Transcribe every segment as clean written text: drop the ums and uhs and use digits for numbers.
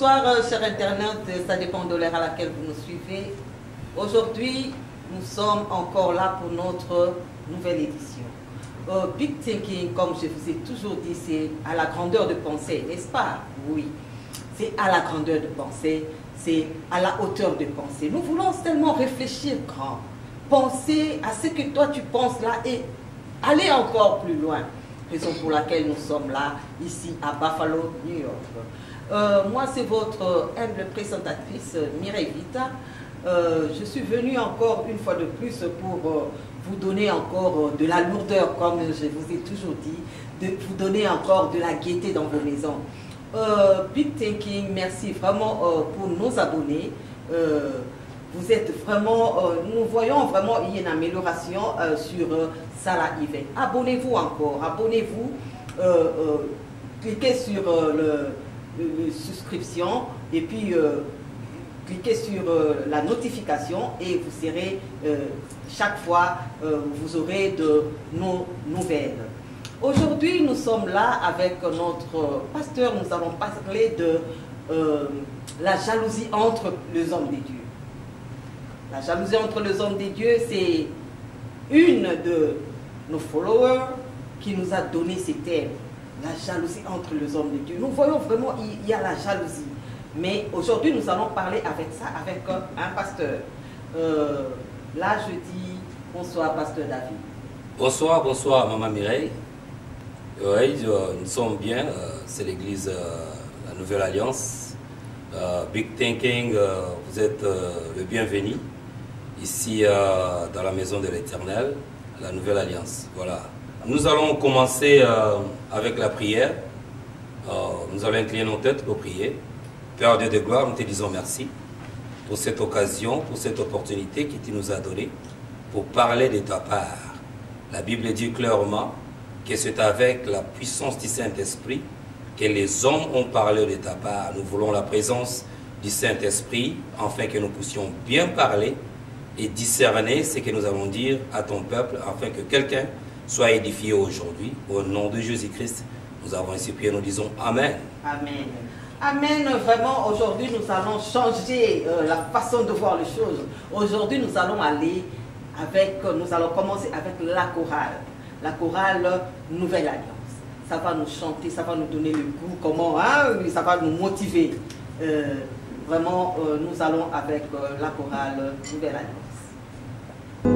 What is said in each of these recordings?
Bonsoir, chers internautes, ça dépend de l'heure à laquelle vous nous suivez. Aujourd'hui, nous sommes encore là pour notre nouvelle édition. Big Thinking, comme je vous ai toujours dit, c'est à la grandeur de pensée, n'est-ce pas? Oui, c'est à la grandeur de pensée, c'est à la hauteur de pensée. Nous voulons tellement réfléchir grand, penser à ce que toi tu penses là et aller encore plus loin. Raison pour laquelle nous sommes là, ici à Buffalo, New York. Moi, c'est votre humble présentatrice, Mireille Vita. Je suis venue encore une fois de plus pour vous donner encore de la lourdeur, comme je vous ai toujours dit, de vous donner encore de la gaieté dans vos maisons. Big Thinking, merci vraiment pour nos abonnés. Vous êtes vraiment, nous voyons vraiment il y a une amélioration sur Salah Event. Abonnez-vous encore, abonnez-vous, cliquez sur le souscription et puis cliquez sur la notification et vous serez chaque fois, vous aurez de nos nouvelles. Aujourd'hui, nous sommes là avec notre pasteur, nous allons parler de la jalousie entre les hommes des dieux. La jalousie entre les hommes des dieux, c'est une de nos followers qui nous a donné ces thèmes. La jalousie entre les hommes des dieux. Nous voyons vraiment il y a la jalousie. Mais aujourd'hui, nous allons parler avec ça, avec un pasteur. Là, je dis bonsoir, pasteur David. Bonsoir, bonsoir, maman Mireille. Oui, nous sommes bien. C'est l'église La Nouvelle Alliance. Big Thinking, vous êtes le bienvenu ici dans la maison de l'Éternel, la Nouvelle Alliance. Voilà. Nous allons commencer avec la prière. Nous allons incliner nos têtes pour prier. Père Dieu de gloire, nous te disons merci pour cette occasion, pour cette opportunité que tu nous as donnée pour parler de ta part. La Bible dit clairement que c'est avec la puissance du Saint-Esprit que les hommes ont parlé de ta part. Nous voulons la présence du Saint-Esprit afin que nous puissions bien parler et discerner ce que nous allons dire à ton peuple afin que quelqu'un soit édifié aujourd'hui. Au nom de Jésus-Christ, nous avons ainsi prié, nous disons Amen. Amen. Amen. Vraiment, aujourd'hui, nous allons changer la façon de voir les choses. Aujourd'hui, nous allons aller avec, nous allons commencer avec la chorale Nouvelle Alliance. Ça va nous chanter, ça va nous donner le goût, comment, hein, ça va nous motiver. Vraiment, nous allons avec la chorale Nouvelle Alliance. Oh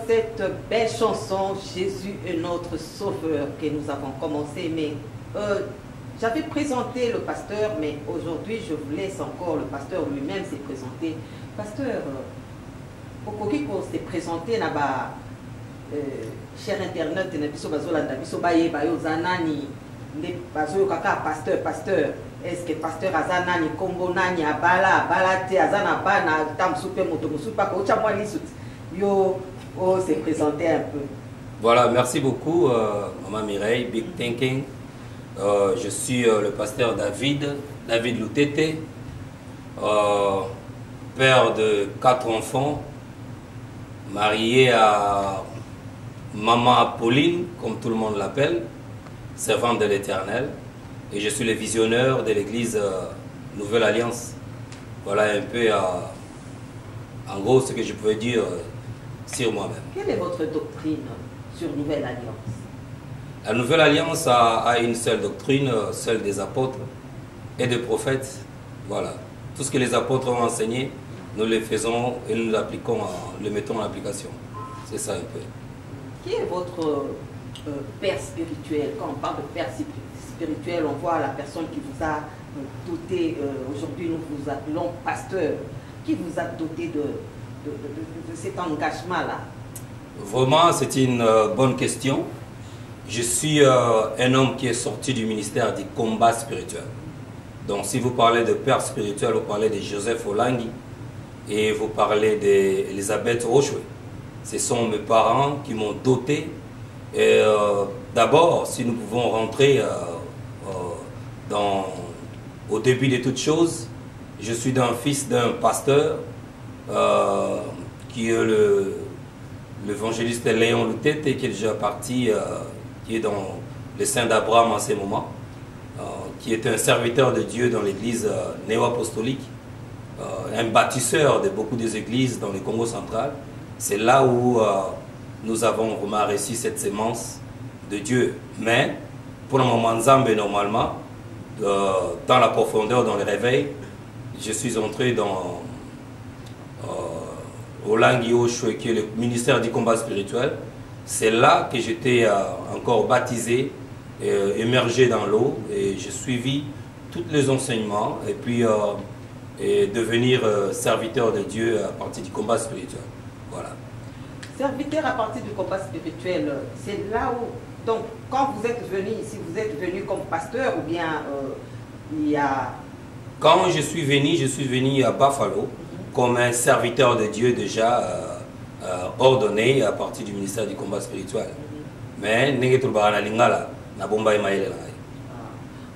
cette belle chanson Jésus est notre sauveur que nous avons commencé, mais j'avais présenté le pasteur, mais aujourd'hui je vous laisse encore le pasteur lui-même se présenter. Pasteur, pourquoi s'est présenté là-bas, cher internet, pasteur, est-ce que pasteur Azanani, Kombo Nani, Abala, Balate, Azana Bana, Tam Super Moto, Musupa, Kocha Moalisut, Yo, s'est présenté un peu. Voilà, merci beaucoup, Maman Mireille, Big Thinking. Je suis le pasteur David Loutete, père de 4 enfants, marié à Maman Apolline, comme tout le monde l'appelle, servante de l'Éternel. Et je suis le visionneur de l'église Nouvelle Alliance. Voilà un peu, en gros, ce que je pouvais dire sur moi-même. Quelle est votre doctrine sur Nouvelle Alliance? La Nouvelle Alliance a une seule doctrine, celle des apôtres et des prophètes. Voilà. Tout ce que les apôtres ont enseigné, nous le faisons et nous l'appliquons, le mettons en application. C'est ça un peu. Qui est votre père spirituel? Quand on parle de père spirituel, on voit la personne qui vous a doté, aujourd'hui nous vous appelons pasteur, qui vous a doté de cet engagement-là? Vraiment, c'est une bonne question. Je suis un homme qui est sorti du ministère du combat spirituel. Donc si vous parlez de père spirituel, vous parlez de Joseph Olangi et vous parlez d'Elisabeth Rochoué. Ce sont mes parents qui m'ont doté. D'abord, si nous pouvons rentrer au début de toutes choses, je suis un fils d'un pasteur qui est l'évangéliste Léon Loutete, qui est déjà parti, qui est dans le sein d'Abraham en ces moments, qui est un serviteur de Dieu dans l'église néo-apostolique, un bâtisseur de beaucoup des églises dans le Congo central. C'est là où nous avons vraiment reçu cette sémence de Dieu. Mais pour le moment, Nzambe, normalement, dans la profondeur, dans le réveil, je suis entré dans Olangi Oshwe, qui est le ministère du combat spirituel. C'est là que j'étais encore baptisé, émergé dans l'eau, et j'ai suivi tous les enseignements, et puis devenir serviteur de Dieu à partir du combat spirituel. Voilà. Serviteur à partir du combat spirituel, c'est là où, donc quand vous êtes venu ici, vous êtes venu comme pasteur ou bien il y a... Quand je suis venu à Buffalo comme un serviteur de Dieu déjà ordonné à partir du ministère du combat spirituel. Mais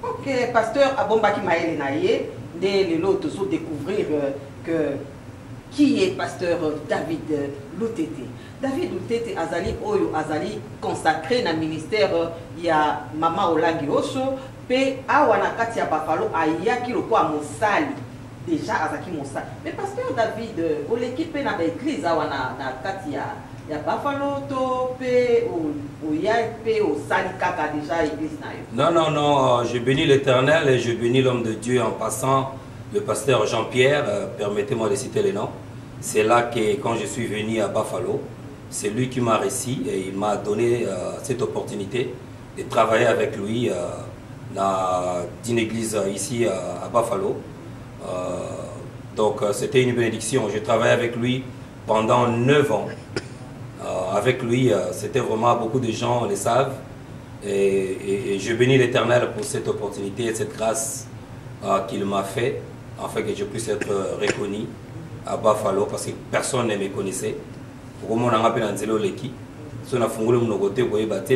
ok, pasteur Abombaki Maël Naye, dès l'autre jour découvrir que qui est pasteur David Loutete. David Loutete Azali Oyo Azali consacré dans le ministère, il y a Mama Olangi Osho, pe awana kati ya Buffalo ayaki lokwa mosali déjà azaki mosali. Mais pasteur David, au l'équipe na l'église awana na kati ya Buffalo to pe o ya pe o sali kaka déjà église na yo. Non, non, non, je bénis l'Éternel et je bénis l'homme de Dieu en passant le pasteur Jean-Pierre, permettez-moi de citer les noms. C'est là que quand je suis venu à Buffalo, c'est lui qui m'a reçu et il m'a donné cette opportunité de travailler avec lui dans une église ici à Buffalo. Donc c'était une bénédiction. J'ai travaillé avec lui pendant 9 ans. Avec lui, c'était vraiment, beaucoup de gens le savent. Et je bénis l'Éternel pour cette opportunité et cette grâce qu'il m'a fait, afin que je puisse être reconnu à Buffalo, parce que personne ne me connaissait.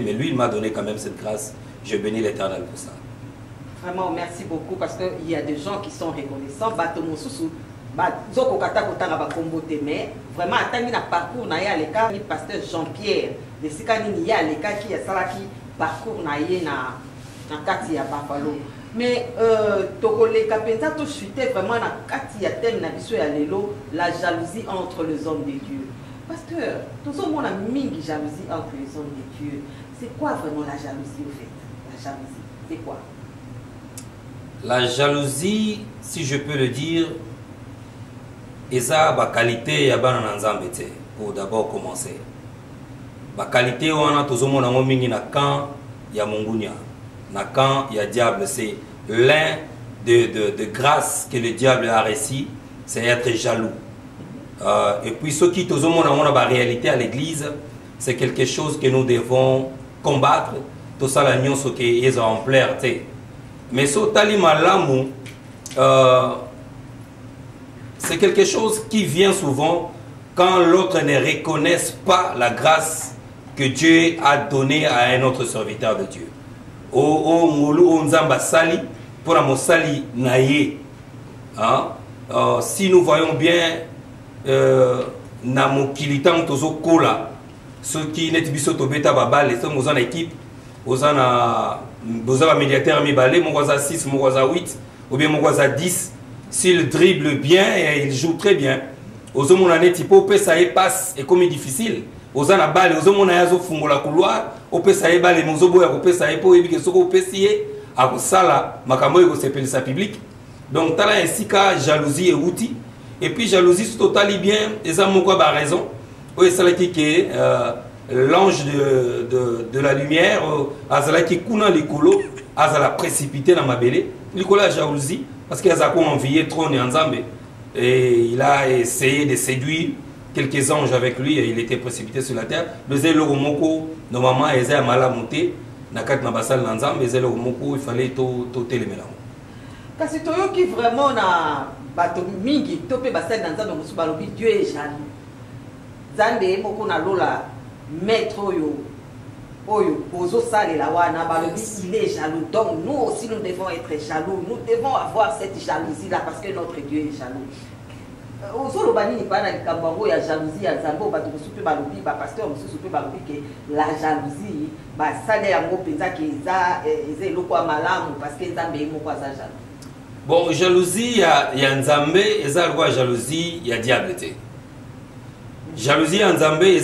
Mais lui, il m'a donné quand même cette grâce. Je bénis l'Éternel pour ça. Vraiment, merci beaucoup, parce qu'il y a des gens qui sont reconnaissants. Mais vraiment, à parcours, le pasteur Jean-Pierre, le qui parcours na kati ya Buffalo. Mais tokoleka penza to chuter vraiment na kati ya thème na biso ya lelo, la jalousie entre les hommes de Dieu. Pasteur, tout ce monde a mingi jalousie entre les hommes de Dieu. C'est quoi vraiment la jalousie au fait? La jalousie, c'est quoi? La jalousie, si je peux le dire, eza ba qualité ya bana nzambe te, pour d'abord commencer. la qualité on a tous mon amour mingi na camp ya mongunia na camp ya diable. C'est l'un de grâces que le diable a réussi, c'est être jaloux. Et puis ceux qui tous mon amour la réalité à l'église, c'est quelque chose que nous devons combattre. Tout ça la nuance qui est en plaire. Mais ce tali malamu, c'est quelque chose qui vient souvent quand l'autre ne reconnaisse pas la grâce que Dieu a donnée à un autre serviteur de Dieu. Si nous voyons bien ceux qui n'ont pas en équipe, vous avez médiateur, vous 6, vous 8, ou bien vous 10. S'il dribble bien, et il joue très bien. Aux hommes, on a des types, ça passe et comme difficile. Aux hommes, aux hommes, on a des la couloir, on peut ça balle, les mozobo, on peut ça pour éviter que ce qu'on peut scier, à ça là, makambo et s'appelle ça public. Donc, tu as ainsi qu'à jalousie et outil. Et puis, jalousie, c'est totalement bien, et ça m'a raison. Oui, c'est qui est l'ange de la lumière, Azala qui coule dans les colos, Azala précipité dans ma belle. Il a jalousie parce qu'il a envié trop Nzambe. Et il a essayé de séduire quelques anges avec lui et il était précipité sur la terre. Le zélo moko, normalement, il a mal à monter. Nakat Nabasal Nzambe, le zélo moko, il fallait tout télémélange. Parce que qui vraiment na bato mingi, topé basal Nzambe, Dieu est jaloux. Zande moko na lola maître Oyo, il est jaloux. Donc nous aussi nous devons être jaloux. Nous devons avoir cette jalousie là parce que notre Dieu est jaloux. La jalousie, la jalousie, bon, jalousie, il y a Nzambe, il y a jalousie, il y a diable. Jalousie en Nzambe, il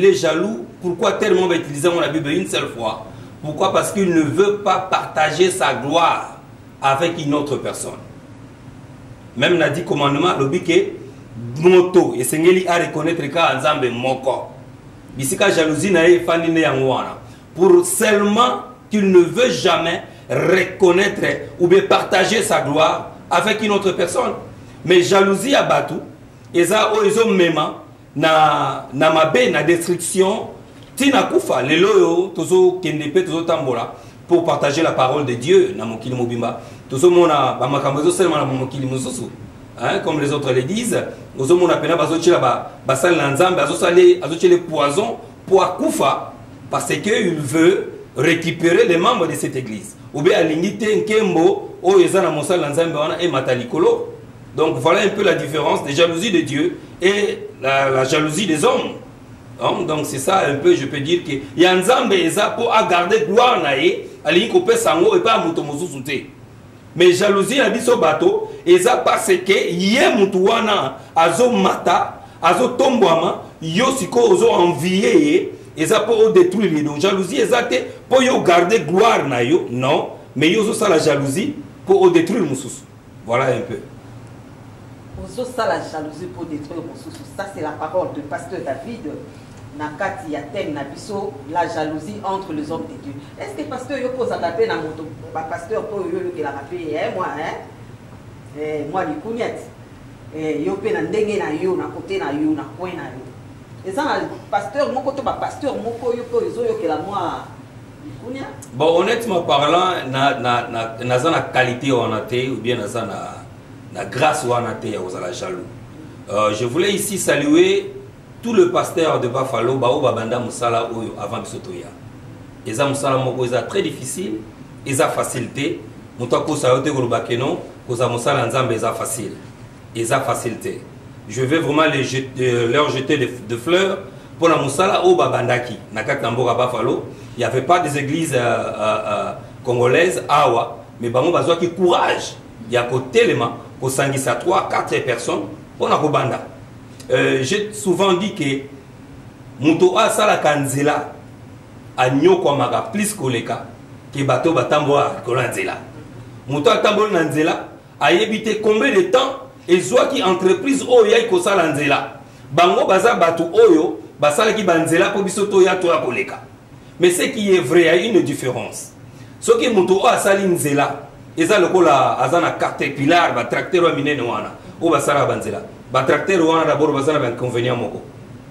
est jaloux. Pourquoi tellement va utiliser la Bible une seule fois? Pourquoi? Parce qu'il ne veut pas partager sa gloire avec une autre personne. Même n'a dit commandement, le bique moto et sengeli à reconnaître ka Nzambe moko. Bisika jalousie na e fanine yangwana. Pour seulement qu'il ne veut jamais reconnaître ou bien partager sa gloire avec une autre personne. Mais jalousie à Batou, et ça ils ont même na mabe na destruction tina kufa lelo tozo kendepe tozo tambola pour partager la parole de Dieu na mokili mobimba tozo mona ba makambo seulement na mokili mosusu hein, comme les autres le disent tozo mona pena bazo tshila ba sal na Nzambe azo tshele poison pour akufa parce que il veut récupérer les membres de cette église ou bien alingite nkembo o ezana mosal na Nzambe wana e matalikolo. Donc voilà un peu la différence des jalousies de Dieu et la jalousie des hommes. Donc c'est ça un peu, je peux dire que y a Nzambe eza pour garder gloire nae, ali ko pe sango et pas muto mosusu. Mais jalousie a biso bateau eza parce que yé mutu wana azo mata, azo tombwama, yo siko ozo envier eza pour détruire. Donc jalousie eza te pour yo garder gloire na yo, non, mais yo ça la jalousie pour détruire mususu. Voilà un peu. Ça, la jalousie pour détruire mon sous. Ça, c'est la parole de pasteur David. Nakati Yatem Nabiso, la jalousie entre les hommes de Dieu. Est-ce que pasteur yo pose à taper dans mon pasteur pour yo qui l'a rappelé, moi, moi, du cougnette. Yo pe na ndenge na yo, na côté na yo, na coin na yo. Et ça, pasteur, mon côté, pasteur, mon côté, yo qui la moi. Bon, honnêtement parlant, na qualité on a été ou bien na grâce ou en athée aux la jaloux. Je voulais ici saluer tout le pasteur de Buffalo, Bao Babanda Moussala avant Bisotoya. Et ça Moussala Moko est très difficile, ils ont facilité. Moutako Sayote Golubakeno, Kosa Moussala Nzambe est facile. Ils ont facilité. Je vais vraiment leur jeter de fleurs pour la Moussala au Babandaki. Nakak Nambora Buffalo, il n'y avait pas des églises congolaises, Awa, mais Bango Bazoa qui courage. Il y a côté l'élément. Au Sangisa 3-4 personnes pour la Kobanda. J'ai souvent dit que Mouto a sala kanzela a nyoko maga plus koleka que bateau batambo a kolanzela. Mouto a tambo nanzela a évité combien de temps et soit qui entreprise oyo ko sala nzela. Bango baza bato oyo basala ki banzela po biso to ya koleka. Mais ce qui est vrai, il y a une différence. Ce qui est moto asali nzela, eza lokola azana caterpillar ba tracteur wa minene wana. O basala banzela. Ba tracteur wana d'abord bazana ba inconvénient moko.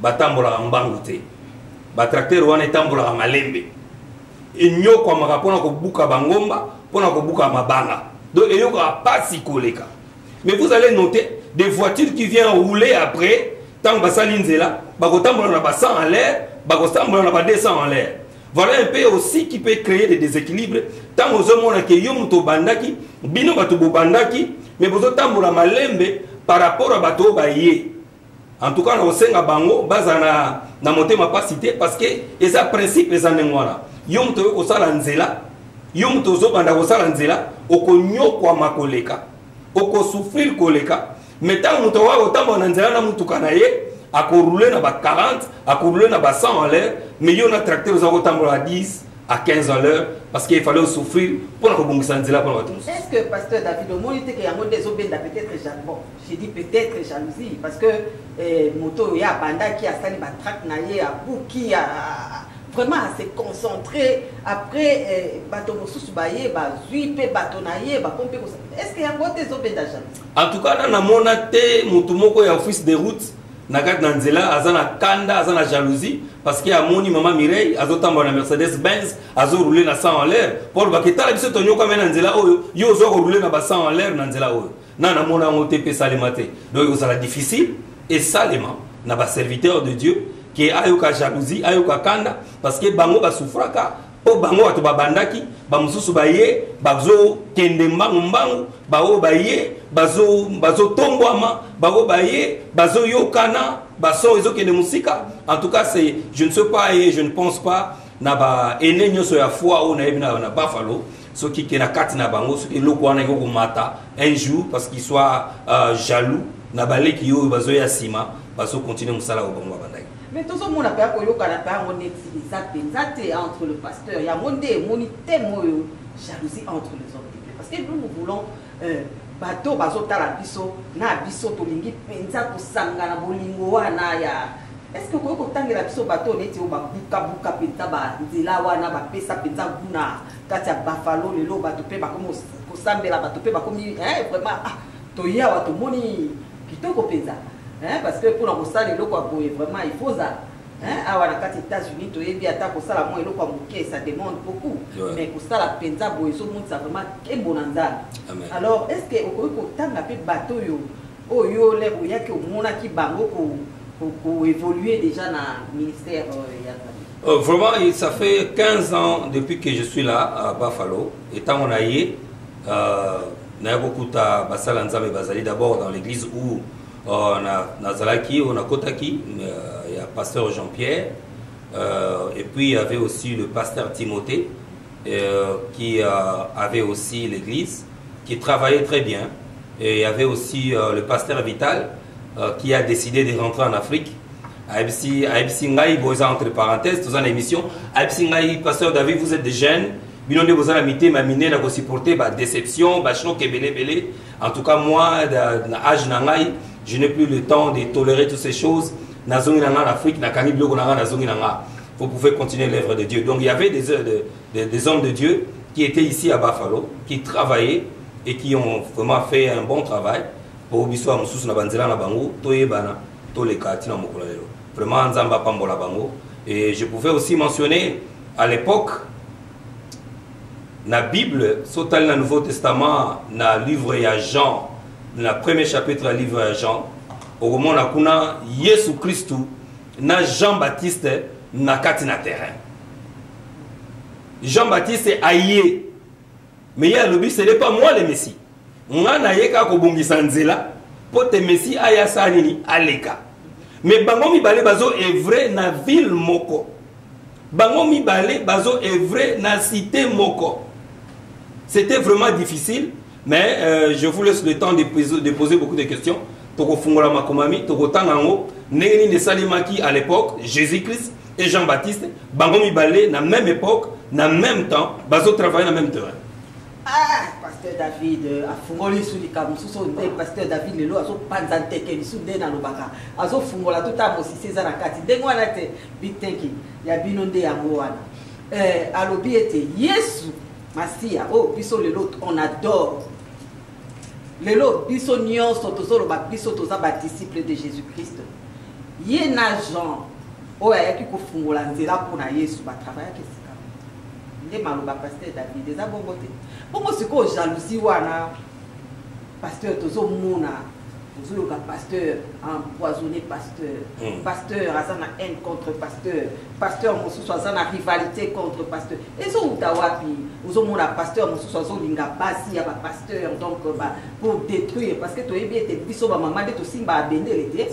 Batambola mbangu te. Ba tracteur wana etambola malembe. Enyo kwa makapona ko buka bangomba, pona ko buka mabanga. Donc il y aura pas si koleka. Mais vous allez noter des voitures qui viennent rouler après, tant que ça l'inzela, bagotambola na ba 100 en l'air, bagotambola na ba 200 en l'air. Voilà un peu aussi qui peut créer des déséquilibres. Tant que vous avez que yom to bandaki, bino batu bandaki, mais vous tambola malembe par rapport à bateau baye. En tout cas, on sait que bango bazana na monter ma capacité parce que les principes les anengwana. Yom to ko sala nzela, yom to zo banda ko sala nzela, okonyo kwa makoleka. Oko souffrir koleka. Mais tant que vous avez tambola na nzela na mutuka na ye, à rouler na ba 40, à rouler na ba 100 en l'air, mais il y a un tracteur aux à 10, à 15 en l'heure, parce qu'il fallait souffrir pour la rebondissance de la pour Est-ce que pasteur David, au moins, il y a un des aubaines peut-être jalousie. Bon, j'ai dit peut-être jalousie, parce que moto, il y a banda qui a sali batrac naïe, à bouki, à vraiment à se concentrer. Après, bateau moussous baye, ba zuipe, bateau naïe, ba pompe. Est-ce qu'il y a un des aubaines jalousie? En tout cas, dans la monate, moto moko ya office de route. Nagat Nanzela, azana kanda, azana jalousie, parce qu'il y a moni maman Mireille, azotamba na Mercedes Benz, azo rouler na 100 en l'air. Pour baketa la biso tonyo comme Nanzela oyo, yo zo rouler na ba 100 en l'air Nanzela oyo. Na na mona ngote salemate. Donc ça la difficile et salement na ba serviteur de Dieu qui ayoka jalousie, ayoka kanda parce que bango ba souffraka. Po bango atu babandaki, ba mususu baye, bazo kende mbangu, bao baye, bazo tombwama, bao baye, bazo yokana, baso ezo kende musika. En tout cas, c'est, je ne sais pas et je ne pense pas, na ba ene nyoso ya foi ou na ebina na Buffalo, ce qui na kati na bango, ce qui loko wana yoko mata un jour parce qu'il soit jaloux, na balé ki yo bazo ya sima, bazo continuer musala au bango bandaki. Mais tout le monde a peur que entre le pasteur. Il y a une jalousie entre les hommes. Parce que nous voulons bateau, bateau, talabiso, na biso, tolingi, penza, kusanga, na bolingo, na ya. Est-ce que vous avez un bateau, neti o babuka buka penza, ba nzela wana, ba pesa penza buna, katia Buffalo, le lo bateau pe, ba komo kosambe la bateau pe, ba komi, vraiment, toya wa to moni, kitoko penza. Parce que pour la salle, vraiment, il faut ça. À la carte États-Unis, ça demande beaucoup. Mais pour ça, la penza, ça vraiment un bon endroit. Alors, est-ce que vous avez un bateau pour évoluer déjà dans le ministère? Vraiment, ça fait 15 ans depuis que je suis là à Buffalo. Étant on a eu, beaucoup de d'abord dans l'église où on a Zalaki, on a Kotaki, il y a le pasteur Jean-Pierre, et puis il y avait aussi le pasteur Timothée, qui avait aussi l'église, qui travaillait très bien. Et il y avait aussi le pasteur Vital, qui a décidé de rentrer en Afrique. Aïbsi Ngaï, entre parenthèses, dans une émission, Aïbsi Ngaï, pasteur David, vous êtes des jeunes, vous avez amité, ma miné, vous supporté, déception, en tout cas, moi, dans l'âge Nangaï, je n'ai plus le temps de tolérer toutes ces choses. Vous pouvez continuer l'œuvre de Dieu. Donc il y avait des hommes de Dieu qui étaient ici à Buffalo, qui travaillaient et qui ont vraiment fait un bon travail. Et je pouvais aussi mentionner à l'époque, la Bible, dans le Nouveau Testament, dans le livre de Jean, dans le premier chapitre du livre de Jean, au moment où on a Jésus Christ, na Jean-Baptiste, na katina terrain. Jean-Baptiste est aïe. Mais il y a le but, ce n'est pas moi le Messie. On a naïka kobongi sanzela, pour te Messie aya sanini aleka. Mais bango mi balé bazo est vrai na ville moko. Bango mi balé bazo est vrai na cité moko. C'était vraiment difficile, mais je vous laisse le temps de poser beaucoup de questions. Toko fungola makomami, toko tangango, neni ne salimaki à l'époque, Jésus-Christ et Jean-Baptiste, bango mi balé na même époque, na même temps, bazo travailler na même terrain. Ah, pasteur David a fungoli sous les camoufles, pasteur David le a so panzante que sous des nalobaka, a so fungola tout à mosi César akati. Dengwana te big thinking ya binonde ya ngoana. Alobi était Yesu Masia, oh biso le lot on adore. Le lot biso nyonso tozolo ba biso toza ba disciple de Jésus-Christ. Ye na Jean o ayaki ko fungola nzela pona Yesu ba travailler ke sika. Nde maloba pasteur David eza bongo te. Bongo siko jalousie wana pasteur tozo mona vous le pasteur empoisonné pasteur pasteur azana haine contre pasteur pasteur mosusu azana rivalité contre pasteur ezo utawapi ozo mona pasteur mosusu azo linga basi ya ba pasteur donc pour détruire parce que to yebi ete biso ba mama de to simba bendele te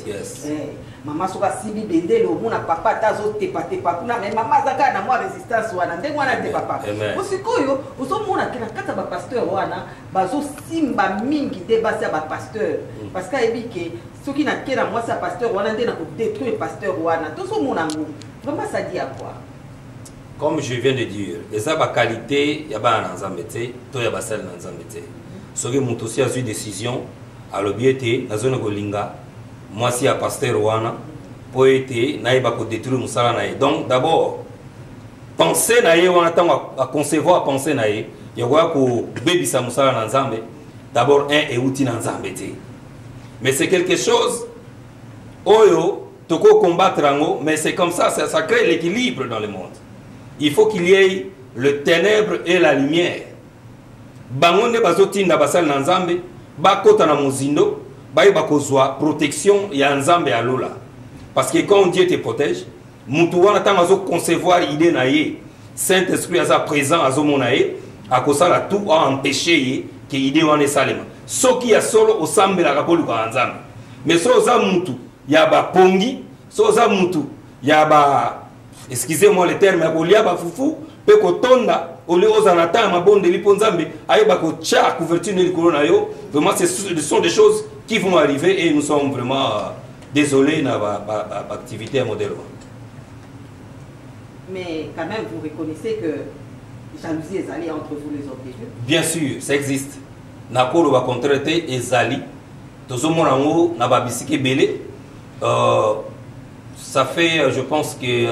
mama soka sibi bendele o mona papa tazo tepa kuna mais mama zaka na moi résistance wana ndenge wana te papa osikoyo ozo mona kina kata ba pasteur wana bazo simba mingi de basi ya ba pasteur parce que ebike soki na kera moi sa pasteur wana ndena ko détruire pasteur wana tozo mona ngo vraiment ça dit à quoi? Comme je viens de dire, les aba qualité ya ba na nzambe te to ya basal na nzambe te soki mutu si azui décision alobi ete nazona kolinga moi si ya pasteur wana po ete naïba ko détruire musala na ye. Donc d'abord penser na ye wana tango a concevoir penser na ye ya ko bebisa musala na nzambe d'abord un euti na nzambe te. Mais c'est quelque chose, oyo, toko combattre ango, mais c'est comme ça crée l'équilibre dans le monde. Il faut qu'il y ait le ténèbre et la lumière. Bangonde bazotinda basal na nzambe, bakota na mozindo, baïba kozwa protection ya nzambe alola. Parce que quand Dieu te protège, mutu wana tanga zo concevoir idée na ye, Saint-Esprit aza présent azo monaye, akosala tout à empêcher que idée wana salema. Soki ya solo osambela kapolu kwa nzambe. Mais so za mutu ya ba pongi, so za mutu ya ba excusez-moi le terme ya kolia ba fufu pe kotonda ole ozanata mabonde lipo nzambe ayeba ko cha couverture ne likolo na yo. Vraiment ce sont des choses qui vont arriver et nous sommes vraiment désolés na ba activité à modèle. Mais quand même vous reconnaissez que jalousie est allée entre vous les hommes de Dieu. Bien sûr, ça existe. Nakolo va contrater ezali tozomona ngo na babisiki belé ça fait je pense que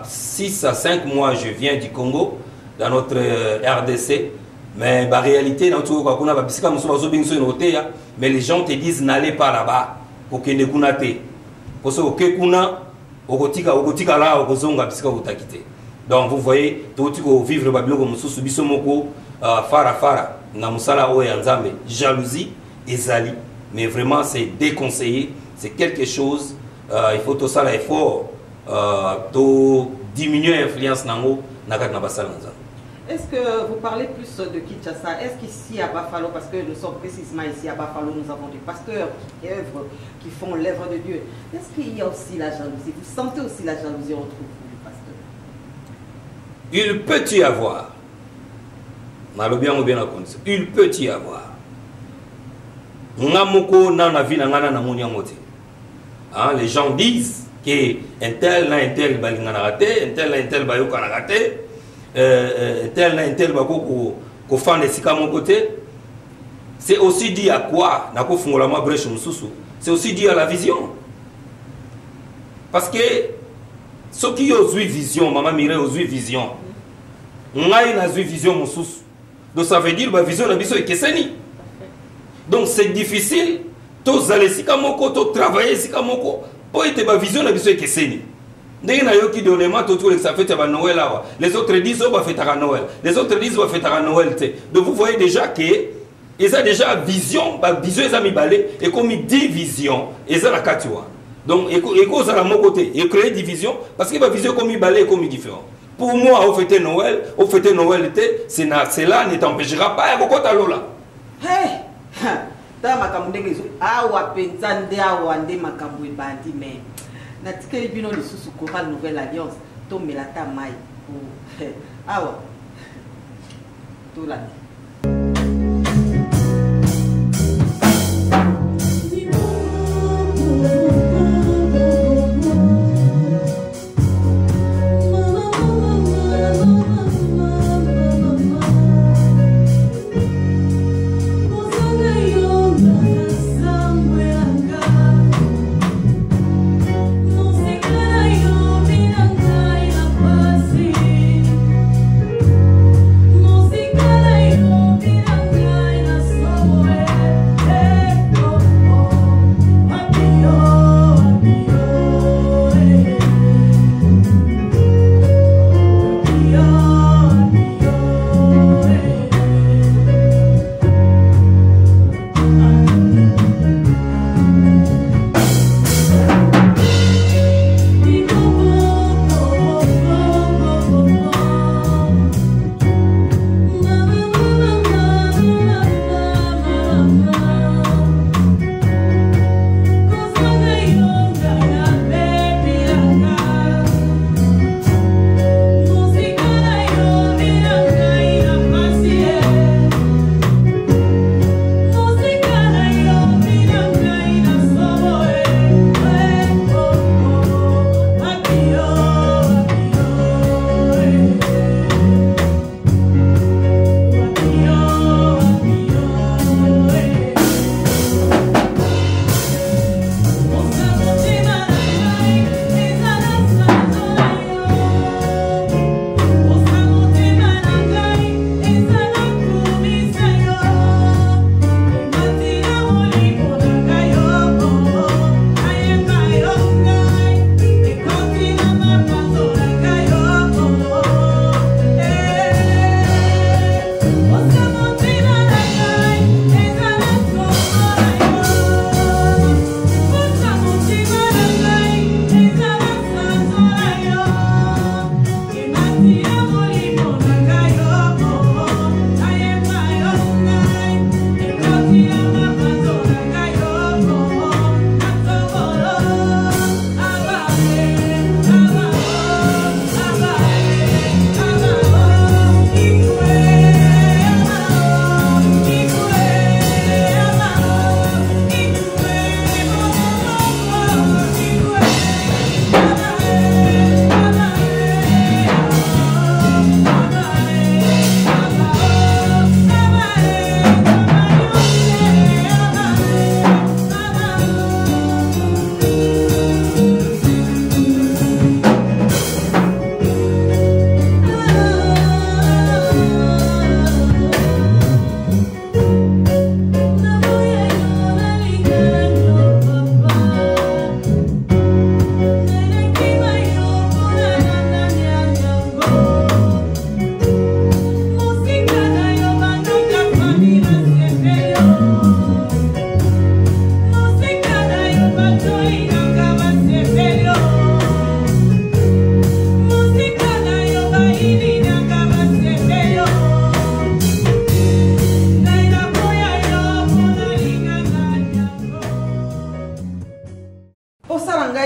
6 à 5 mois je viens du Congo dans notre RDC mais la réalité dans tout quoi kuna babisika muso bazobinso inoteya mais les gens te disent n'allez pas là-bas pour que ne kuna te parce que kuna okotika là okozonga bisika utakite. Donc vous voyez tout vivre babiloko mususu biso moko fara na musala o ya nzambe jalousie ezali mais vraiment c'est déconseillé, c'est quelque chose il faut tout ça là effort to diminuer l'influence nango na kat na basala nzambe. Est-ce que vous parlez plus de Kinshasa? Est-ce qu'ici à Buffalo, parce que nous sommes précisément ici à Buffalo, nous avons des pasteurs qui font l'œuvre de Dieu. Est-ce qu'il y a aussi la jalousie? Vous sentez aussi la jalousie entre vous, les pasteurs? Il peut y avoir. Il peut y avoir. Les gens disent que un tel na un tel balingana raté, un tel na un tel bayokana raté, un tel na un tel bako ko fan de sika mon côté. C'est aussi dit à quoi na ko fungola ma brèche mususu. C'est aussi dit à la vision. Parce que ceux qui ont eu vision, maman Mireille ont eu vision. Ngai na eu vision mususu. Donc ça veut dire que la vision de est keseni. Donc c'est difficile. Tous aller si kamoko, tous travailler si kamoko. Pour être la vision de est keseni. Les autres disent on va faire à Noël. Les autres disent on va faire à Noël. Donc vous voyez déjà que ils ont déjà vision, vision ils ont mis balai et comme division ils ont la katua. Donc et cause à mon côté et créer division parce que la vision comme balai est comme différent. Pour moi, au fêter Noël, c'est là ne t'empêchera pas à Kokota Lola. Hey! Ta makambu ngezo awa pensande awa nde makambu ebandi mais natikeli bino lisusu Chorale Nouvelle Alliance to melata mai awa to la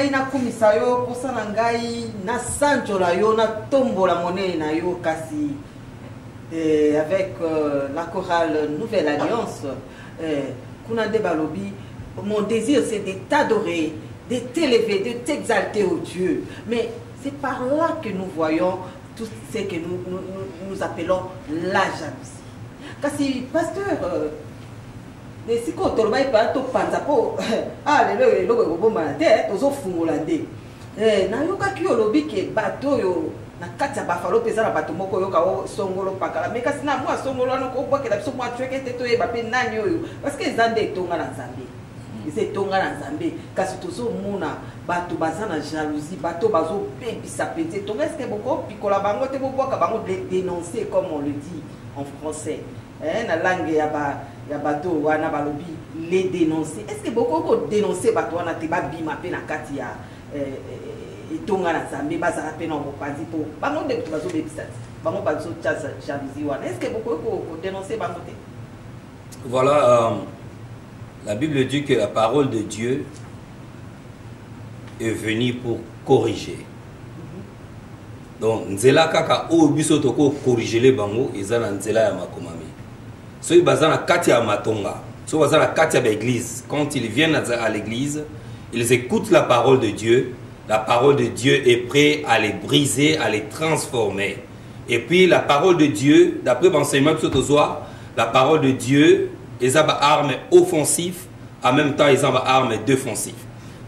ngai na kumisa yo kosala ngai na sanjola yo na tombola monene na yo kasi avec la chorale Nouvelle Alliance kuna de balobi mon désir c'est de t'adorer, de t'élever, de t'exalter au Dieu. Mais c'est par là que nous voyons tout ce que nous appelons la jalousie. Kasi pasteur si ko tolba pa to panza po le lo bomba te tozo fungola nde na yoka ki olobi ke bato yo na kati ya bafalo pesa na bato moko yoka o songolo pakala mais kasi na moi songolo no ko bokela biso moi tweke te to yeba pe nani oyo parce que ezande tonga na Nzambe c'est tonga na Nzambe kasi tozo mona bato bazana jalousie bato bazo bebisa pete tonga est-ce que boko pikola bango te boboka bango dénoncer comme on le dit en français na langue ya bato wana balobi les dénoncer. Est-ce que beaucoup ko dénoncer bato wana te ba bima pe na kati ya tonga na Nzambe bazala pe na bopanzi po bango de bazo bebisa bango bazo tchaza jalousie wana. Est-ce que beaucoup ko dénoncer bango te? Voilà, la Bible dit que la parole de Dieu est venue pour corriger. Donc nzela kaka o biso toko corriger les bango ezana nzela ya makomami. So ils basent na kati ya matonga. So basent na kati ya l'église. Quand ils viennent à l'église, ils écoutent la parole de Dieu. La parole de Dieu est prête à les briser, à les transformer. Et puis la parole de Dieu, d'après l'enseignement de ce soir, la parole de Dieu, ils ont des armes offensives, en même temps ils ont des armes défensives.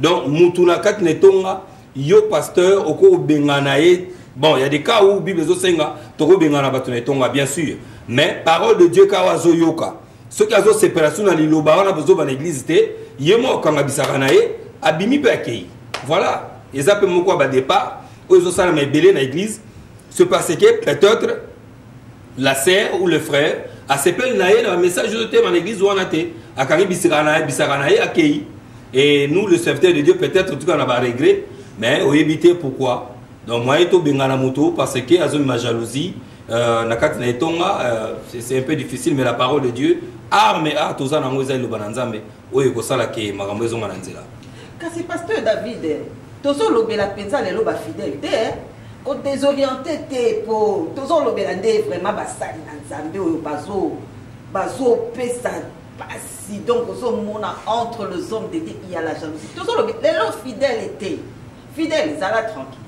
Donc mutuna kati netonga yo pasteur oko benganae. Bon, il y a des cas où la Bible est bien sûr. Mais parole de Dieu, kawazo yoka. Ceux qui ont séparation dans l'Iloba, on a besoin dans l'église, yemo kangabisaranae, abimi pekei. Voilà. Ils appellent mon quoi départ, ils ont ça dans l'église. C'est parce que peut-être la sœur ou le frère a séparé nae dans le message de thème en église où on a été. A bisaranae, akei. Et nous, le serviteur de Dieu, peut-être tout cas on a regret, mais on éviter pourquoi. Donc moi je bengana moto parce que azo ma jalousie nakati na etonga c'est un peu difficile mais la parole de Dieu arme a toza na ngoza lo bananzambe oyo ko sala ke makambo ezo mananzela. Kasi pasteur David tozo lobela penza lelo ba fidèle te ko désorienté te po tozo lobela nde vraiment basali na Nzambe oyo bazo pesa pasi donc ozo mona entre les hommes de Dieu il y a la jalousie. Tozo lobela lelo fidèle zala tranquille.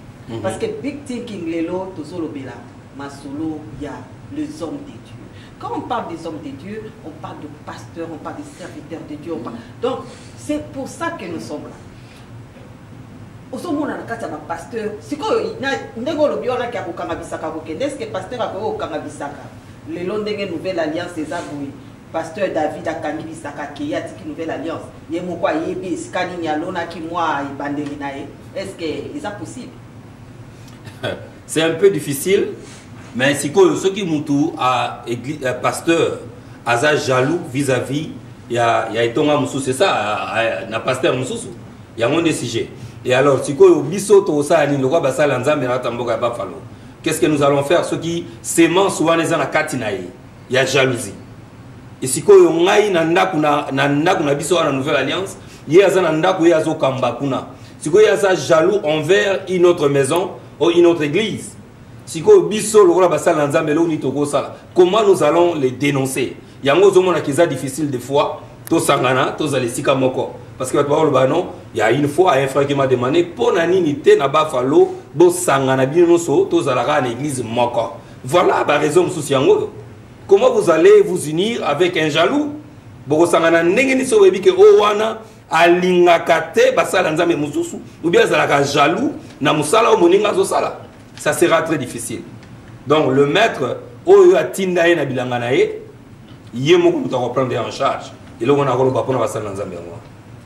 Parce que Big Thinking Lelo, Tozolo Bela, Masolo, il y a les hommes de Dieu. Quand on parle des hommes de Dieu, on parle de pasteurs, on parle des serviteurs de Dieu. Donc, c'est pour ça que nous sommes là. Au sommet, on a un pasteur. Si on a est-ce que pasteur a au Kangabisaka? Le long de la Nouvelle Alliance, c'est ça, oui. Pasteur David a Kangabisaka qui a dit Nouvelle Alliance. Il y a mon quoi, il y a Skani Yalona qui moi, il banderinae. Est-ce que c'est possible? C'est un peu difficile, mais si ceux qui m'ont à pasteur, à jaloux vis-à-vis, il y a Etonga Moussou, c'est ça, na pasteur Moussou, il y a mon sujet. Et alors, si vous bisoto ça, le roi Bassal Nzambe na tamboka pas fallo. Qu'est-ce que nous allons faire? Ceux qui s'aiment souvent les ana katinaï, il y a jalousie. Et si vous ngai na ndakuna biso na Nouvelle Alliance, il y a un ndaku ya zo kamba kuna. Si vous êtes jaloux envers une autre maison ou une autre église, si vous comment nous allons les dénoncer? Il y a un difficile des fois, parce que il y a une fois un frère qui m'a demandé pour naninité na ba falo bo sangana bino so to zalaka en église moko. Voilà la raison souciango. Comment vous allez vous unir avec un jaloux? Bo sangana ndenge ni so webi ke o wana alingakate basala nzambe mususu ou bien zalaka jaloux na musala o moninga zo sala. Ça sera très difficile. Donc le maître oyo atinda na bilanga na ye yemo ko prendre en charge. Et là on a roloba pona basala nzambe ngo.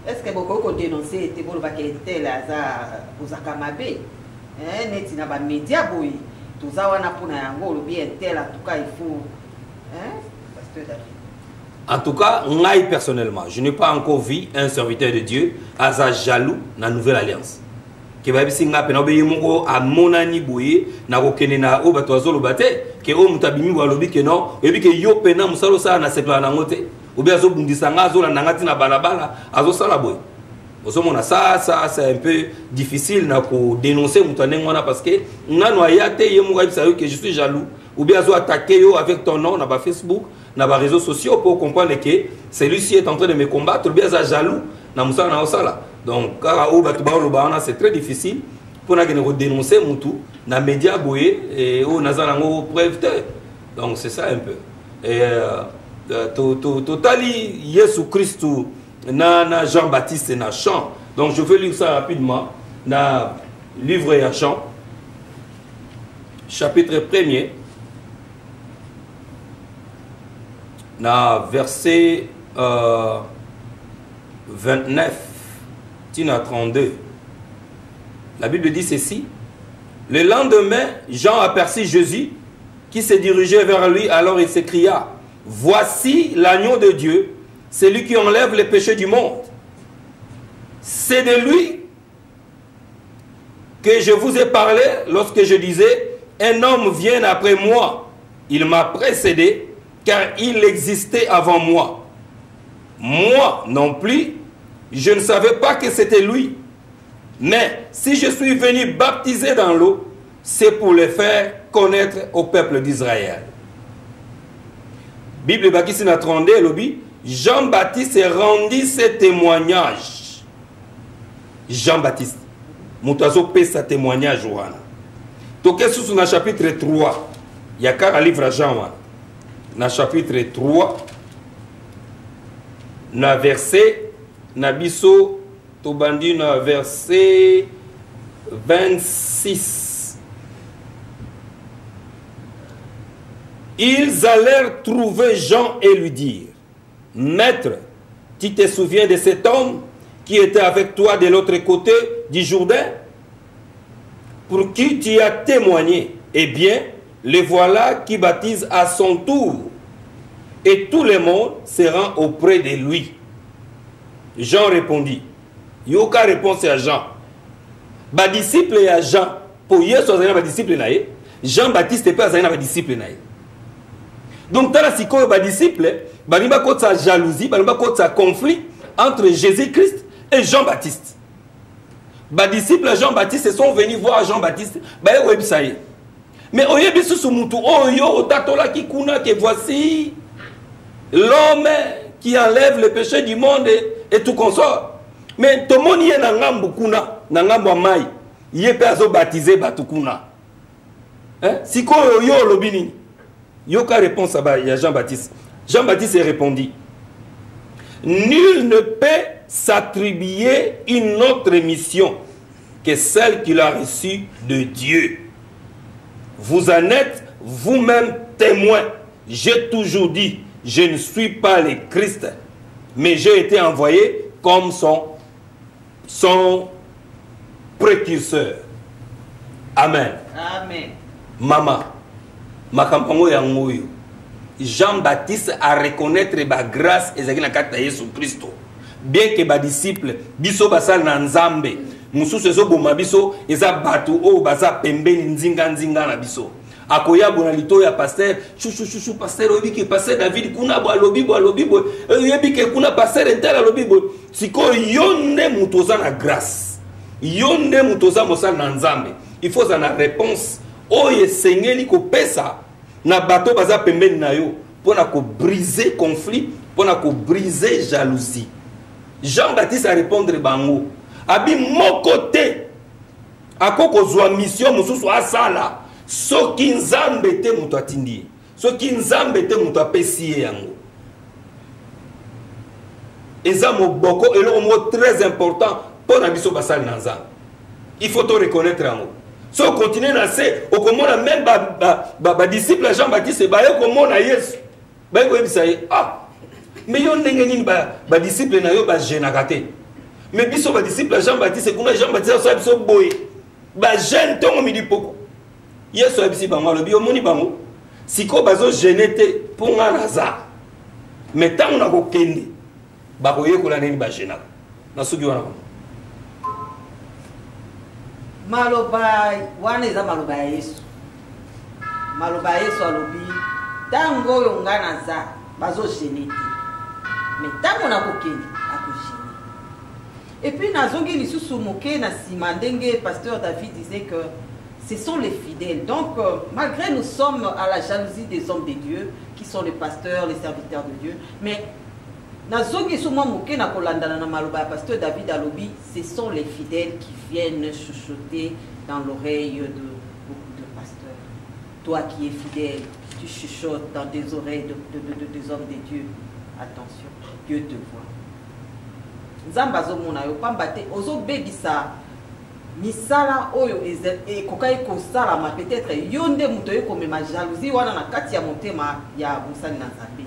Est-ce que beaucoup ont dénoncé te bolo bakele tel aza uzakamabe neti na ba média boy tuza wana pona yango lo bien tel en tout cas il faut pasteur David. En tout cas, moi personnellement, je n'ai pas encore vu un serviteur de Dieu aza jaloux na Nouvelle Alliance. Que va bisinga pena be yemoko a monani boye na ko kenena o bato azolo bate ke o mutabimi wa lobi ke non et puis que yo pena musalo sa na sepla na ngote ou bien azo bundisa nga azo na ngati na balabala azo sala boye. Ça c'est un peu difficile de dénoncer parce que que je suis jaloux ou bien attaquer avec ton nom sur Facebook, sur les réseaux sociaux pour comprendre que celui-ci est en train de me combattre ou bien jaloux. Donc, c'est très difficile pour nous dénoncer dans les médias et dans les preuves. Donc, c'est ça un peu. Et totali Jésus Christ na Jean-Baptiste na Jean. Donc je vais lire ça rapidement dans le livre de Jean, chapitre 1er, dans verset 29 à 32. La Bible dit ceci. Le lendemain, Jean aperçut Jésus qui se dirigeait vers lui, alors il s'écria: voici l'agneau de Dieu, celui qui enlève les péchés du monde. C'est de lui que je vous ai parlé lorsque je disais: un homme vient après moi. Il m'a précédé car il existait avant moi. Moi non plus, je ne savais pas que c'était lui. Mais si je suis venu baptiser dans l'eau, c'est pour le faire connaître au peuple d'Israël. Bible bakisi na 32 lobi, Jean-Baptiste rendit ce témoignage. Jean-Baptiste, mutazo pe sa témoignage wana. Toke sous na chapitre 3. Il y a un livre à Jean wana. Na chapitre 3 na verset na biso tobandi na verset 26. Ils allèrent trouver Jean et lui dire: Maître, tu te souviens de cet homme qui était avec toi de l'autre côté du Jourdain, pour qui tu as témoigné? Eh bien, le voilà qui baptise à son tour, et tout le monde se rend auprès de lui. Jean répondit. Yoka réponse à Jean. Ba disciple à Jean. Pour Yesu azana ba disciple na ye. Jean-Baptiste pas azana ba disciple na ye. Donc tala sikoyo ba disciple, ba nimba kota jalousie, ba nimba kota conflit entre Jésus-Christ et Jean-Baptiste. Ba disciple Jean-Baptiste sont venus voir Jean-Baptiste, ba ye webisa ye. Mais oyebi susu mutu oyo otatola kikuna que voici l'homme qui enlève le péché du monde et tout consort. Mais tout le monde est dans ngambu kuna, dans ngambu amai, il est pas baptisé batukuna. Hein? Si ko yo lobini, yo ka réponse à Jean-Baptiste. Jean-Baptiste répondit: nul ne peut s'attribuer une autre mission que celle qu'il a reçue de Dieu. Vous en êtes vous-même témoin. J'ai toujours dit, je ne suis pas le Christ, mais j'ai été envoyé comme son précurseur. Amen. Amen. Maman, makampango ya ngoyo. Jean-Baptiste a reconnaître la grâce et la kata Yesu Christo. Bien que ba disciple biso basal na nzambe, mususu ezo boma biso eza batu o baza pembeni nzinga na biso. Akoya bona lito ya pasteur, chou pasteur obiki pasteur David kuna bo alobi bo yebike kuna pasteur entela alobi bo. Siko yonde mutoza na grâce. Yonde mutoza mosal na nzambe. Il faut ça na réponse. Oye sengeli ko pesa na bato baza pembeni na yo pona ko briser conflit, pona ko briser jalousie. Jean-Baptiste a répondre bango. Abi mon côté akoko zwa mission mususu asala. Soki nzambe te muto atindi. Soki nzambe te muto apesi yango. Eza moboko eloko moko très important pour na biso basali na nzambe. Il faut te reconnaître yango. Si on continue à faire, on commence même ba disciple Jean-Baptiste, ba yo komona Yesu. Ba ko ebisa ye, ah. Mais yo ndenge nini ba disciple na yo ba jenakate. Mais biso ba disciple Jean-Baptiste, kuna Jean-Baptiste so biso boye. Ba jeune tongo midi poko. Yesu ebisi bango lobi omoni bango. Siko bazo genete pour nga naza. Mais tant on a ko kende. Ba ko yekola nini ba jenaka. Na sugi wana. Maloba wana eza maloba ya Yesu. Maloba ya Yesu alobi tango oyo nga naza bazo gene te. Mais tango na kokende ako gene. Et puis, Nazongi Lisusu Moke, Nasimandenge, pasteur David disait que ce sont les fidèles. Donc, malgré nous sommes à la jalousie des hommes de Dieu, qui sont les pasteurs, les serviteurs de Dieu, mais Nazongi Souma Moke, Nakolanda Maloba, pasteur David Alobi, ce sont les fidèles qui viennent chuchoter dans l'oreille de beaucoup de pasteurs. Toi qui es fidèle, tu chuchotes dans des oreilles des hommes de Dieu. Attention, Dieu te voit. Nzambazo mona yo pambate ozo bebisa misala oyo ekokai kosala ma peut-être yonde muto yo komema jalousie wana na kati ya motema ya musali na Nzambe.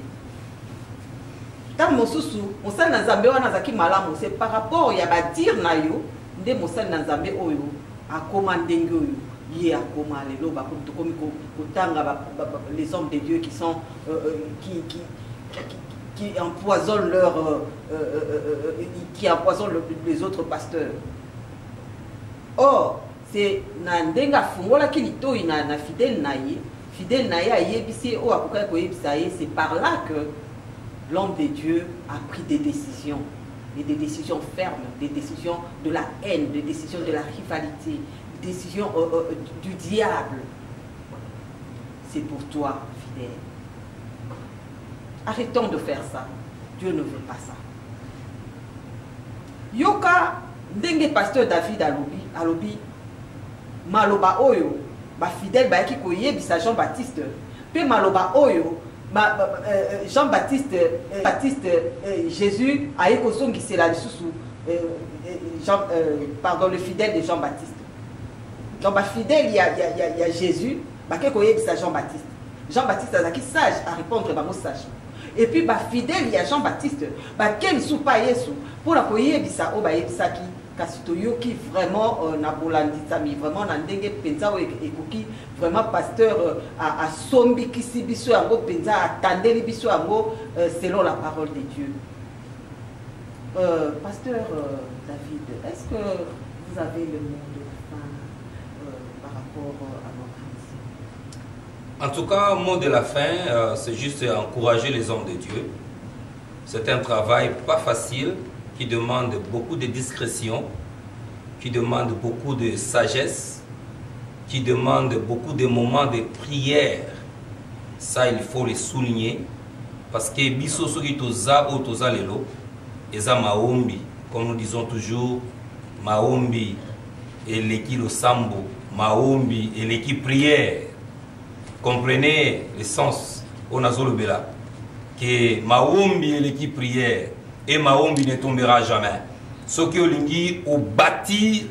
Tant mosusu musali na Nzambe wana zaki malamu c'est par rapport ya badir na yo nde musali na Nzambe oyo akoma ndenge oyo ye akoma lelo ba komi kotanga les hommes de Dieu qui sont qui empoisonnent les autres pasteurs. Or, c'est Nandenga Fungola qui dit na fidèle naïe ayebisi o akoka ko yebisa ye, c'est par là que l'homme de Dieu a pris des décisions, et des décisions fermes, des décisions de la haine, des décisions de la rivalité, des décisions du diable. C'est pour toi, fidèle. Arrêtons de faire ça. Dieu ne veut pas ça. Yoka, ndenge pasteur David alobi, maloba oyo, ba fidèle ba yaki koye bisa Jean-Baptiste, pe maloba oyo, Jean-Baptiste, Jésus a ekosongisela lisusu, pardon, le fidèle de Jean-Baptiste. Donc, ba fidèle, il y a Jésus, ba ke koye bisa Jean-Baptiste. Jean-Baptiste a qui sage à répondre à sage. Et puis, bah, fidèle, il y a Jean-Baptiste, bah, quel sou pas Yesu, pour la koye bisa, oh, bah, yebisa ki, kasitoyo qui vraiment, na bolanditami, vraiment, na ndenge penza, et qui vraiment pasteur, a sombi qui si biso yango, penza, a tandeli biso yango, selon la parole de Dieu. Pasteur David, est-ce que vous avez le mot de la fin par rapport à notre émission? En tout cas, mot de la fin, c'est juste encourager les hommes de Dieu. C'est un travail pas facile, qui demande beaucoup de discrétion, qui demande beaucoup de sagesse, qui demande beaucoup de moments de prière. Ça, il faut le souligner. Parce que biso soki toza o toza lelo, eza maombi, comme nous disons toujours, maombi et l'équipe sambo, maombi et l'équipe prière. Comprenez le sens au Nazolobela, que maombi et l'équipe prière, et maombi ne tombera jamais. Ce qui est au bâti,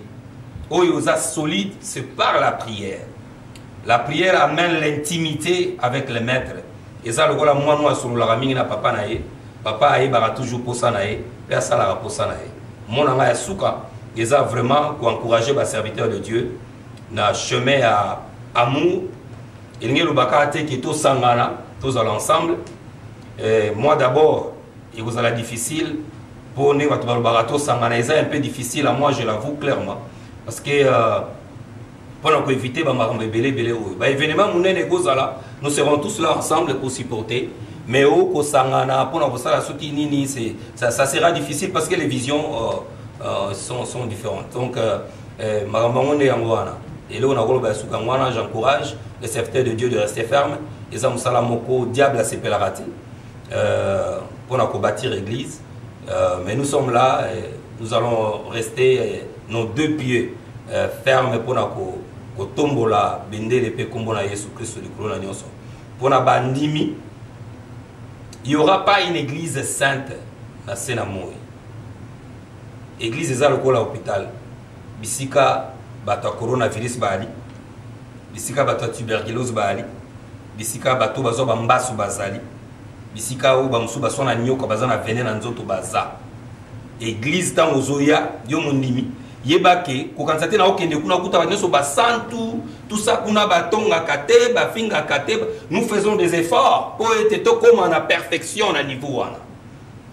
au solide, c'est par la prière. La prière amène l'intimité avec le maître. Et ça, le voilà, moi, sur la ramine, papa nae, papa ae, bara toujours pour ça nae, et ça la pour ça nae. Mon anga souka, et ça vraiment pour encourager les serviteurs de Dieu, na chemin à amour. Il y a le bakate qui est tout sangana, tous ensemble. Moi d'abord, il vous a difficile pour nous barato sangana, c'est un peu difficile à moi, je l'avoue clairement, parce que pour éviter événement nous serons tous là ensemble pour supporter, mais au sangana pour ça sera difficile parce que les visions sont différentes. Donc et là, j'encourage les serviteurs de Dieu de rester fermes. Et ça, le diable a ses raté pour bâtir l'église. Mais nous sommes là, et nous allons rester nos deux pieds fermes pour que tombola bende le pe kombona Yesu Christ de Corona Nyonso. Pour na bandimi, il n'y aura pas une église sainte na Sénamoui. Église est à l'hôpital. Bisika bato coronavirus bali, bisika bato tuberculose bali, bisika bato bazo bambasu bazali, bisika ou bamusu baso na nyoka bazana venir na nzoto baza. Église tant ozoya yo mondimi yebake ko kansate na okende kuna kuta banyoso basantu tout ça kuna batonga kate ba finga kate. Nous faisons des efforts pour être to comme en perfection na niveau wana.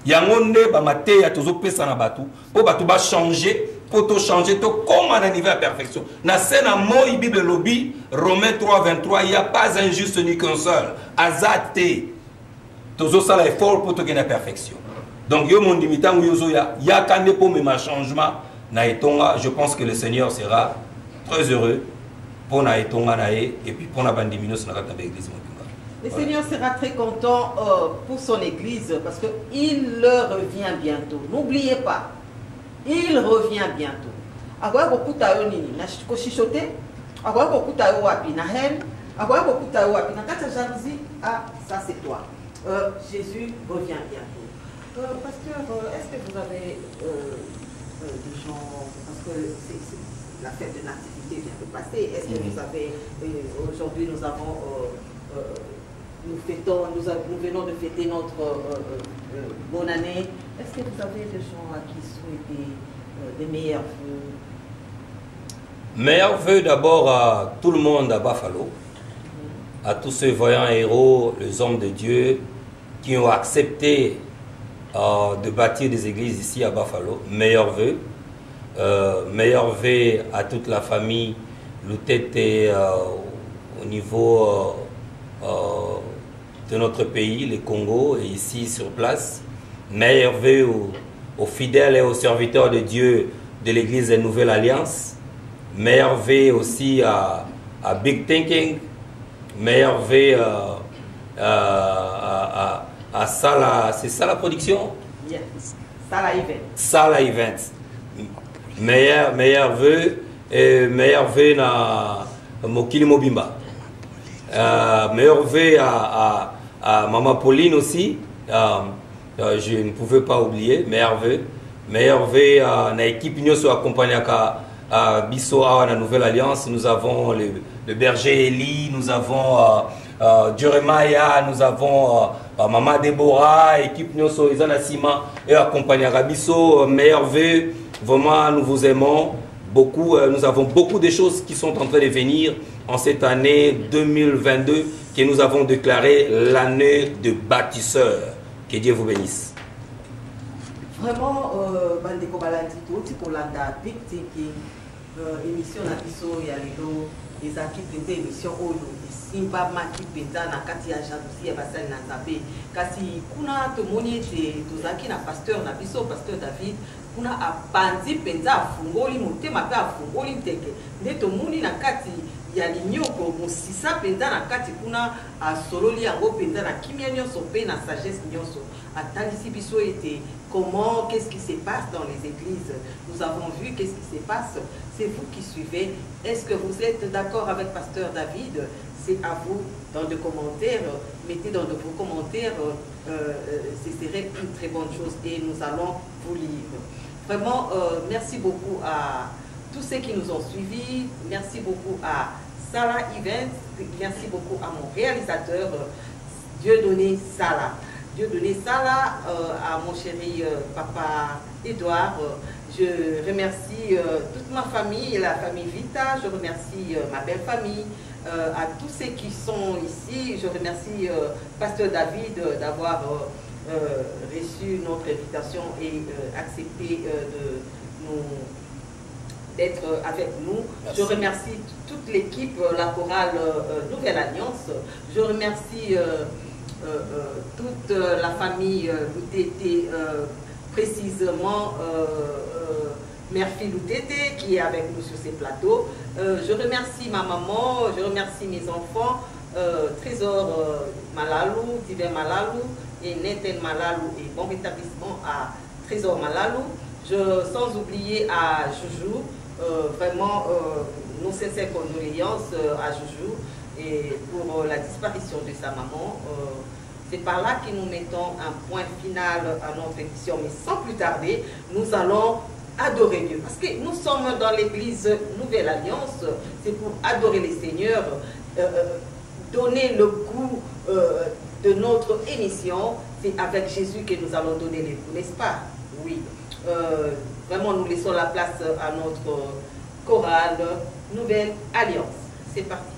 Yango nde ba mateya tozo pesa na batu pour batu ba changer. Pour tout changer, tout comme un niveau à perfection. Dans la moi, Bible lobby, Romains 3:23, il n'y a pas un juste ni qu'un seul. Azate. Tout ça, l'effort pour te gagner la perfection. Donc, yo mon dimitan yozo ya kande pour mes changements na etonga, je pense que le Seigneur sera très heureux pour na etonga na et puis pour na bandiminos na kata l'église Mokimba. Le Seigneur sera très content pour son église parce qu'il revient bientôt. N'oubliez pas, il revient bientôt. Agora kokutayo nini na koshishote, agora kokutayo wapi na hen, agora kokutayo wapi na kata jalousie. Ah, ça c'est toi. Jésus revient bientôt. Pasteur, est-ce que vous avez des gens, parce que la fête de nativité vient de passer, est-ce que vous avez, aujourd'hui nous avons, nous venons de fêter notre bonne année, est-ce que vous avez des gens à qui souhaiter des meilleurs vœux? Meilleurs vœux d'abord à tout le monde à Buffalo, à tous ces voyants héros, les hommes de Dieu qui ont accepté de bâtir des églises ici à Buffalo. Meilleurs vœux. Meilleurs vœux à toute la famille Loutete au niveau de notre pays, le Congo, et ici sur place. Meilleurs vœux aux fidèles et aux serviteurs de Dieu de l'église de Nouvelle Alliance. Meilleurs vœux aussi à Big Thinking. Meilleurs vœux à Sala, c'est ça la production? Yes. Sala Event. Sala Event. Meilleur vœu et meilleur vœu na Mokili Mobimba. Meilleur vœu à Maman Pauline aussi. Je ne pouvais pas oublier. Meilleur vœu. Meilleur vœu à l'équipe Nyoso accompagné à Bisso à la Nouvelle Alliance. Nous avons le berger Eli, nous avons Jeremiah, nous avons Maman Deborah, équipe Nyoso, Isana Sima et accompagné à Bisso. Meilleur vœu, vraiment nous vous aimons beaucoup. Nous avons beaucoup de choses qui sont en train de venir en cette année 2022 que nous avons déclaré l'année de bâtisseur. Que Dieu vous bénisse. Vraiment, Bandeko Balandi, tout pour l'anda, Big Thinking, émission na biso ya lelo, les acquis de émission oyo, simba maki penta na kati ya jalousie basali na nzambe. Kasi kuna tomoni ete tozaki na pasteur na biso, pasteur David, kuna apandi penza afungoli motema pe afungoli teke. Nde tomoni na kati ya linyoko mosisa penza na kati kuna asololi yango penza na kimia nyonso pe na sagesse nyonso. Atalisi biso ete comment, qu'est-ce qui se passe dans les églises. Nous avons vu qu'est-ce qui se passe. C'est vous qui suivez. Est-ce que vous êtes d'accord avec pasteur David? C'est à vous dans les commentaires. Mettez dans vos commentaires. Ce serait une très bonne chose et nous allons vous lire. Vraiment, merci beaucoup à tous ceux qui nous ont suivis. Merci beaucoup à Sala Event. Merci beaucoup à mon réalisateur, Dieudonné Sala. Dieudonné Sala, à mon chéri papa Edouard. Je remercie toute ma famille, la famille Vita. Je remercie ma belle famille, à tous ceux qui sont ici. Je remercie pasteur David d'avoir reçu notre invitation et accepté d'être avec nous. Merci. Je remercie toute l'équipe, la chorale Nouvelle Alliance. Je remercie toute la famille Loutete, précisément Mère Loutete qui est avec nous sur ces plateaux. Je remercie ma maman, je remercie mes enfants, Trésor Malalou, Divin Malalou et Nathan Malalou, et bon rétablissement à Trésor Malalou. Sans oublier à Joujou, vraiment nos sincères condoléances à Joujou et pour la disparition de sa maman. C'est par là que nous mettons un point final à notre émission, mais sans plus tarder, nous allons adorer Dieu. Parce que nous sommes dans l'église Nouvelle Alliance, c'est pour adorer les seigneurs, donner le goût de notre émission. C'est avec Jésus que nous allons donner les goûts, n'est-ce pas? Oui. Vraiment, nous laissons la place à notre chorale Nouvelle Alliance. C'est parti.